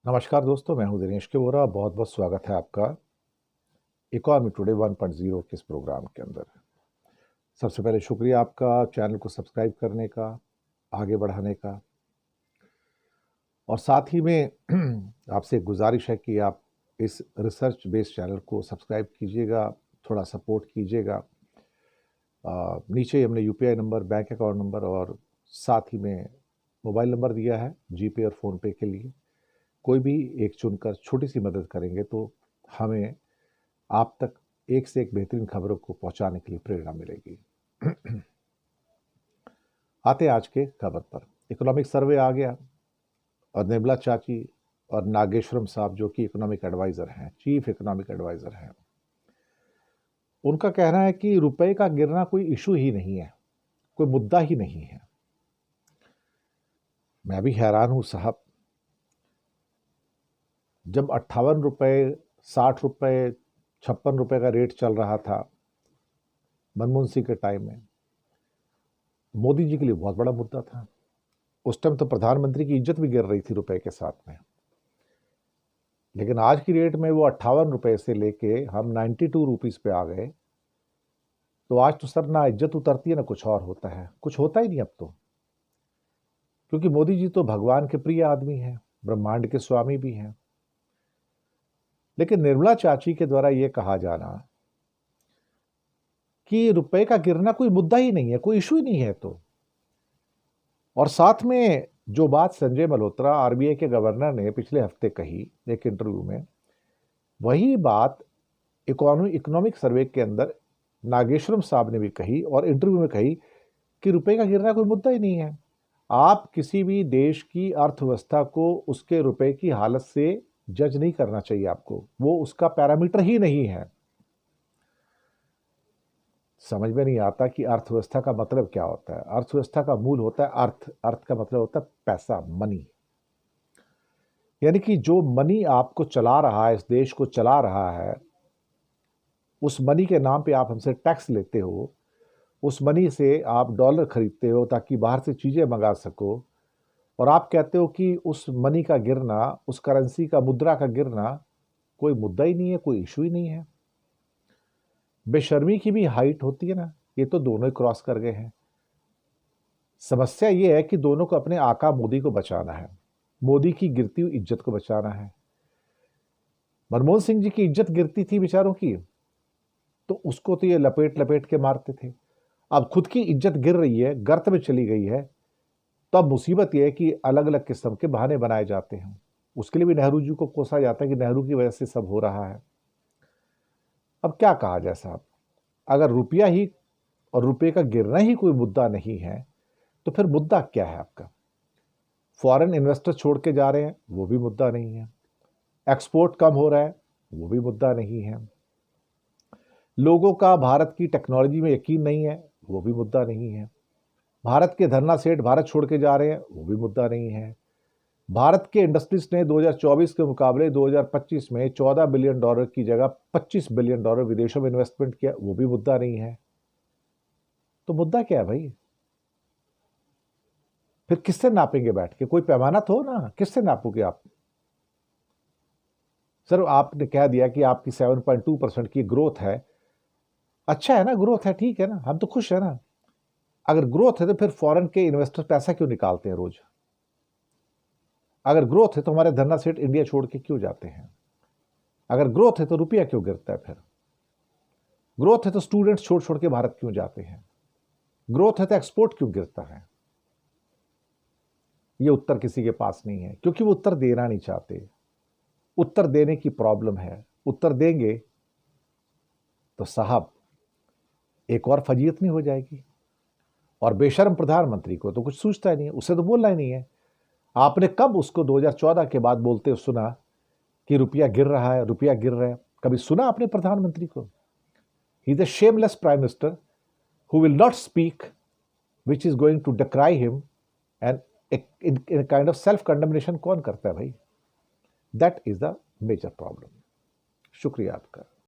नमस्कार दोस्तों, मैं हूं दिनेश के वोरा। बहुत बहुत स्वागत है आपका इकोनॉमी टुडे 1.0 के इस प्रोग्राम के अंदर। सबसे पहले शुक्रिया आपका चैनल को सब्सक्राइब करने का, आगे बढ़ाने का, और साथ ही में आपसे एक गुजारिश है कि आप इस रिसर्च बेस्ड चैनल को सब्सक्राइब कीजिएगा, थोड़ा सपोर्ट कीजिएगा। नीचे हमने UPI number, bank account number और साथ ही में मोबाइल नंबर दिया है जीपे और फ़ोनपे के लिए। कोई भी एक चुनकर छोटी सी मदद करेंगे तो हमें आप तक एक से एक बेहतरीन खबरों को पहुंचाने के लिए प्रेरणा मिलेगी। आते आज के खबर पर। इकोनॉमिक सर्वे आ गया और निर्मला चाची और नागेश्वरम साहब, जो कि इकोनॉमिक एडवाइजर हैं, चीफ इकोनॉमिक एडवाइजर हैं, उनका कहना है कि रुपए का गिरना कोई इशू ही नहीं है, कोई मुद्दा ही नहीं है। मैं भी हैरान हूं साहब। जब 58 रुपए, 60 रुपए, 56 रुपए का रेट चल रहा था मनमोहन सिंह के टाइम में, मोदी जी के लिए बहुत बड़ा मुद्दा था। उस टाइम तो प्रधानमंत्री की इज्जत भी गिर रही थी रुपए के साथ में। लेकिन आज की रेट में वो 58 रुपए से लेके हम 92 रुपीज पे आ गए। तो आज तो सर ना इज्जत उतरती है ना कुछ और होता है, कुछ होता ही नहीं अब तो। क्योंकि मोदी जी तो भगवान के प्रिय आदमी हैं, ब्रह्मांड के स्वामी भी हैं। लेकिन निर्मला चाची के द्वारा ये कहा जाना कि रुपए का गिरना कोई मुद्दा ही नहीं है, कोई इशू ही नहीं है, तो और साथ में जो बात संजय मल्होत्रा आरबीआई के गवर्नर ने पिछले हफ्ते कही एक इंटरव्यू में, वही बात इकोनॉमिक सर्वे के अंदर नागेश्वरम साहब ने भी कही और इंटरव्यू में कही कि रुपए का गिरना कोई मुद्दा ही नहीं है। आप किसी भी देश की अर्थव्यवस्था को उसके रुपए की हालत से जज नहीं करना चाहिए आपको, वो उसका पैरामीटर ही नहीं है। समझ में नहीं आता कि अर्थव्यवस्था का मतलब क्या होता है। अर्थव्यवस्था का मूल होता है अर्थ। अर्थ का मतलब होता है पैसा, मनी। यानी कि जो मनी आपको चला रहा है, इस देश को चला रहा है, उस मनी के नाम पे आप हमसे टैक्स लेते हो, उस मनी से आप डॉलर खरीदते हो ताकि बाहर से चीजें मंगा सको, और आप कहते हो कि उस मनी का गिरना, उस करेंसी का, मुद्रा का गिरना कोई मुद्दा ही नहीं है, कोई इशू ही नहीं है। बेशर्मी की भी हाइट होती है ना, ये तो दोनों ही क्रॉस कर गए हैं। समस्या ये है कि दोनों को अपने आका मोदी को बचाना है, मोदी की गिरती हुई इज्जत को बचाना है। मनमोहन सिंह जी की इज्जत गिरती थी बेचारों की, तो उसको तो ये लपेट लपेट के मारते थे। अब खुद की इज्जत गिर रही है, गर्त में चली गई है, तो अब मुसीबत यह है कि अलग अलग किस्म के बहाने बनाए जाते हैं। उसके लिए भी नेहरू जी को कोसा जाता है कि नेहरू की वजह से सब हो रहा है। अब क्या कहा जाए साहब, अगर रुपया ही और रुपये का गिरना ही कोई मुद्दा नहीं है, तो फिर मुद्दा क्या है आपका? फॉरेन इन्वेस्टर छोड़ के जा रहे हैं, वो भी मुद्दा नहीं है। एक्सपोर्ट कम हो रहा है, वो भी मुद्दा नहीं है। लोगों का भारत की टेक्नोलॉजी में यकीन नहीं है, वो भी मुद्दा नहीं है। भारत के धन्ना सेठ भारत छोड़ के जा रहे हैं, वो भी मुद्दा नहीं है। भारत के इंडस्ट्रीज ने 2024 के मुकाबले 2025 में 14 बिलियन डॉलर की जगह 25 बिलियन डॉलर विदेशों में इन्वेस्टमेंट किया, वो भी मुद्दा नहीं है। तो मुद्दा क्या है भाई? फिर किससे नापेंगे बैठ के? कोई पैमाना तो हो ना, किससे नापोगे आप? सर आपने कह दिया कि आपकी 7.2% की ग्रोथ है। अच्छा है ना, ग्रोथ है, ठीक है ना, हम तो खुश है ना। अगर ग्रोथ है तो फिर फॉरेन के इन्वेस्टर पैसा क्यों निकालते हैं रोज? अगर ग्रोथ है तो हमारे धन्ना सेठ इंडिया छोड़ के क्यों जाते हैं? अगर ग्रोथ है तो रुपया क्यों गिरता है? फिर ग्रोथ है तो स्टूडेंट्स छोड़ छोड़ के भारत क्यों जाते हैं? ग्रोथ है तो एक्सपोर्ट क्यों गिरता है? ये उत्तर किसी के पास नहीं है, क्योंकि वो उत्तर देना नहीं चाहते। उत्तर देने की प्रॉब्लम है। उत्तर देंगे तो साहब एक और फजीयत नहीं हो जाएगी। और बेशर्म प्रधानमंत्री को तो कुछ सूझता ही नहीं है, उससे तो बोलना ही नहीं है। आपने कब उसको 2014 के बाद बोलते हुए सुना कि रुपया गिर रहा है, रुपया गिर रहा है? कभी सुना आपने प्रधानमंत्री को? He is a shameless prime minister who will not speak, which is going to decry him, and in kind of self condemnation कौन करता है भाई? That is the major problem. शुक्रिया आपका।